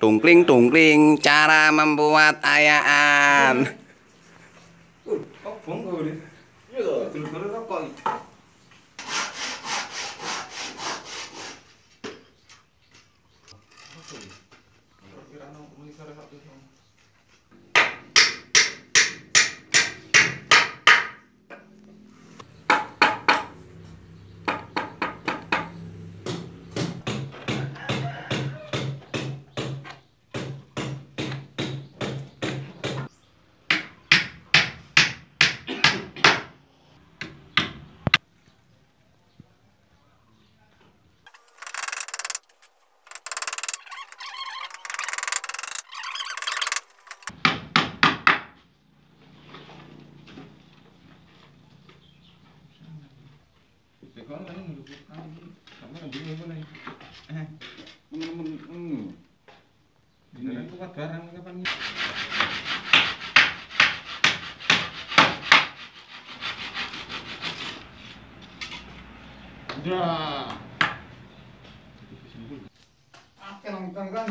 Tungkling tungkling, cara membuat ayakan. Kok bongkar ini? Iya, dulu rokok. Kalau ini merupakan sama dulu boleh. Teman-teman, ini kan kuat barang kapan ini? Udah. Akan kan